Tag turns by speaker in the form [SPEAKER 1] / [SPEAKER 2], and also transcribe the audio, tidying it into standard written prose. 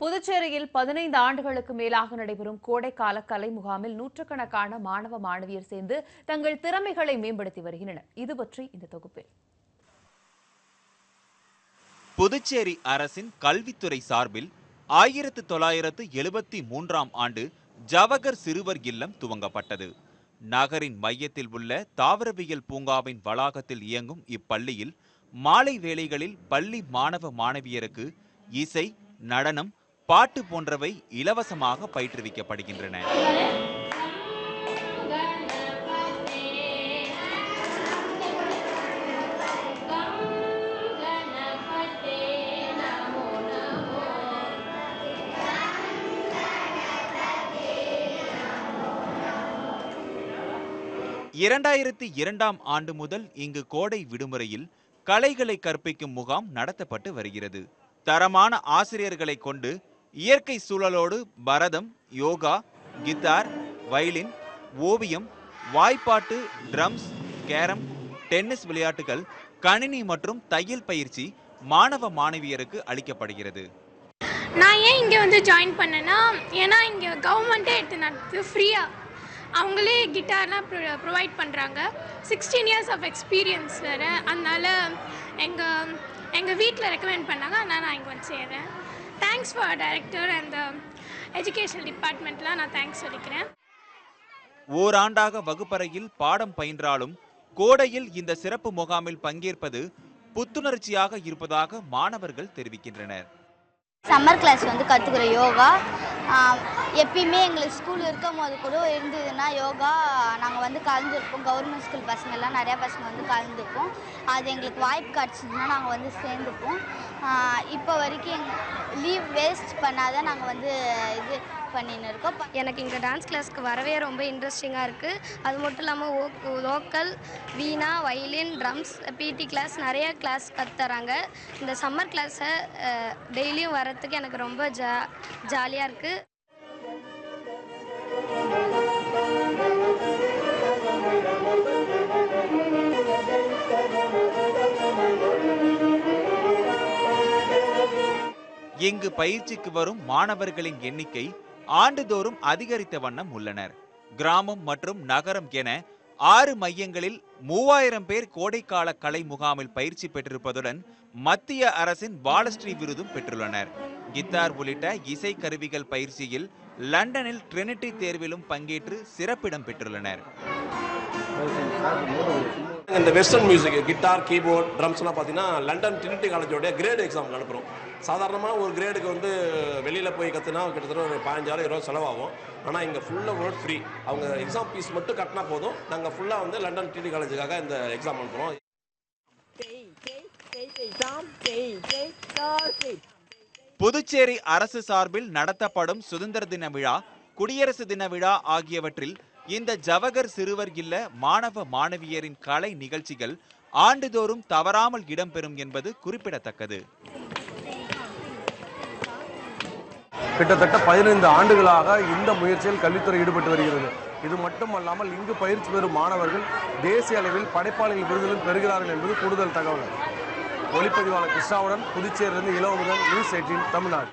[SPEAKER 1] புதுச்சேரியில் 15 ஆண்டுகளுக்கு மேலாக நடைபெறும் கோடைக்கால கலை முகாமில் நூற்றுக்கணக்கான மாணவ மாணவியர் சேர்ந்து தங்கள் திறமைகளை மேம்படுத்தி வருகின்றனர். இது பற்றி இந்த தொகுப்பில்.
[SPEAKER 2] புதுச்சேரி அரசின் கல்வித்துறை சார்பில் 1973ஆம் ஆண்டு ஜவஹர் சிறுவர் இல்லம் துவங்கப்பட்டது. நகரின் மையத்தில் உள்ள தாவரவியல் பூங்காவின் வளாகத்தில் இயங்கும் இப்பள்ளியில் மாலை வேளைகளில் பள்ளி மாணவ மாணவியருக்கு இசை, நடனம், பாட்டு போன்றவை இலவசமாக பயிற்றுவிக்கப்படுகின்றன. இரண்டாம் ஆண்டு முதல் இங்கு கோடை விடுமுறையில் கலைகளை கற்பிக்கும் முகாம் நடத்தப்பட்டு வருகிறது. தரமான ஆசிரியர்களை கொண்டு இயற்கை சூழலோடு பரதம், யோகா, கிட்டார், வயலின், ஓவியம், வாய்ப்பாட்டு, ட்ரம்ஸ், கேரம், டென்னிஸ் விளையாட்டுகள், கணினி மற்றும் தையல் பயிற்சி மாணவ மாணவியருக்கு அளிக்கப்படுகிறது.
[SPEAKER 3] நான் ஏன் இங்கே வந்து ஜாயின் பண்ணேன்னா, ஏன்னா இங்கே கவர்மெண்ட்டே எடுத்து நடத்து ஃப்ரீயாக அவங்களே கிட்டார்லாம் ப்ரொவைட் பண்ணுறாங்க. 16 இயர்ஸ் ஆஃப் எக்ஸ்பீரியன்ஸ் வேறு. அதனால எங்கள் வீட்டில் ரெக்கமெண்ட் பண்ணாங்க. அதனால் நான் இங்கே வந்து சேர்றேன். Thanks for director and education டிபார்ட்மெண்ட்லாம் நான் தேங்க்ஸ் சொல்லிக்கிறேன்.
[SPEAKER 2] ஓராண்டாக வகுப்பறையில் பாடம் பயின்றாலும் கோடையில் இந்த சிறப்பு முகாமில் பங்கேற்பது புத்துணர்ச்சியாக இருப்பதாக மாணவர்கள் தெரிவிக்கின்றனர்.
[SPEAKER 4] சம்மர் கிளாஸ் வந்து கற்றுக்கிற யோகா எப்பயுமே எங்களுக்கு ஸ்கூல் இருக்கும் போது கூட இருந்ததுன்னா யோகா நாங்கள் வந்து கலந்துருப்போம். கவர்மெண்ட் ஸ்கூல் பசங்கள்லாம் நிறையா பசங்க வந்து கலந்துப்போம். அது எங்களுக்கு வாய்ப்பு கிடச்சிதுன்னா நாங்கள் வந்து சேர்ந்துப்போம். இப்போ வரைக்கும் லீவ் வேஸ்ட் பண்ணாதான் நாங்கள் வந்து இது பண்ணின்னு இருக்கோம்.
[SPEAKER 5] எனக்கு இங்கே டான்ஸ் கிளாஸ்க்கு வரவே ரொம்ப இன்ட்ரெஸ்டிங்காக இருக்குது. அது மட்டும் இல்லாமல் லோக்கல், வீணா, வயலின், ட்ரம்ஸ், பிடி கிளாஸ் நிறையா கிளாஸ் கற்றுத்தராங்க. இந்த சம்மர் கிளாஸை டெய்லியும் வரத்துக்கு எனக்கு ரொம்ப ஜாலியாக இருக்குது.
[SPEAKER 2] இங்கு பயிற்சிக்கு வரும் மாணவர்களின் எண்ணிக்கை ஆண்டுதோறும் அதிகரித்த வண்ணம் உள்ளனர். கிராமம் மற்றும் நகரம் என 6 மையங்களில் 3000 பேர் கோடைக்கால கலை முகாமில் பயிற்சி பெற்றிருப்பதுடன் மத்திய அரசின் பாலஸ்ரீ விருதும் பெற்றுள்ளனர். கித்தார் உள்ளிட்ட இசை கருவிகள் பயிற்சியில் லண்டனில் ட்ரினிட்டி தேர்விலும் பங்கேற்று சிறப்பிடம் பெற்றுள்ளனர்.
[SPEAKER 6] இந்த வெஸ்டர்ன் மியூசிக், கிட்டார், கீபோர்ட், ட்ரம்ஸ்லாம் பார்த்தீங்கன்னா லண்டன் ட்ரினிட்டி காலேஜோடைய கிரேடு எக்ஸாமுக்கு அனுப்புகிறோம். சாதாரணமாக ஒரு கிரேடுக்கு வந்து வெளியில் போய் கற்றுனா கிட்டத்தட்ட ஒரு 15,000-20,000 செலவாகும். ஆனால் இங்கே ஃபுல்லாக வேர்ல்ட் ஃப்ரீ. அவங்க எக்ஸாம் ஃபீஸ் மட்டும் கட்டினா போதும். நாங்கள் ஃபுல்லாக வந்து லண்டன் ட்ரினிட்டி காலேஜுக்காக இந்த எக்ஸாம் அனுப்புகிறோம்.
[SPEAKER 2] புதுச்சேரி அரசு சார்பில் நடத்தப்படும் சுதந்திர தின விழா, குடியரசு தின விழா ஆகியவற்றில் இந்த ஜவஹர் சிறுவர் இல்ல மாணவ மாணவியரின் கலை நிகழ்ச்சிகள் ஆண்டுதோறும் தவறாமல் இடம்பெறும் என்பது குறிப்பிடத்தக்கது.
[SPEAKER 7] கிட்டத்தட்ட 15 ஆண்டுகளாக இந்த முயற்சியில் கல்வித்துறை ஈடுபட்டு வருகிறது. இது மட்டுமல்லாமல் இங்கு பயிற்சி பெறும் மாணவர்கள் தேசிய அளவில் படைப்பாளிகள் விருதுகளும் பெறுகிறார்கள் என்பது கூடுதல் தகவல். ஒளிப்பதிவாளர் கிருஷ்ணாவுடன் புதுச்சேரியிலிருந்து இளவமுதன், நியூஸ் 18 தமிழ்நாடு.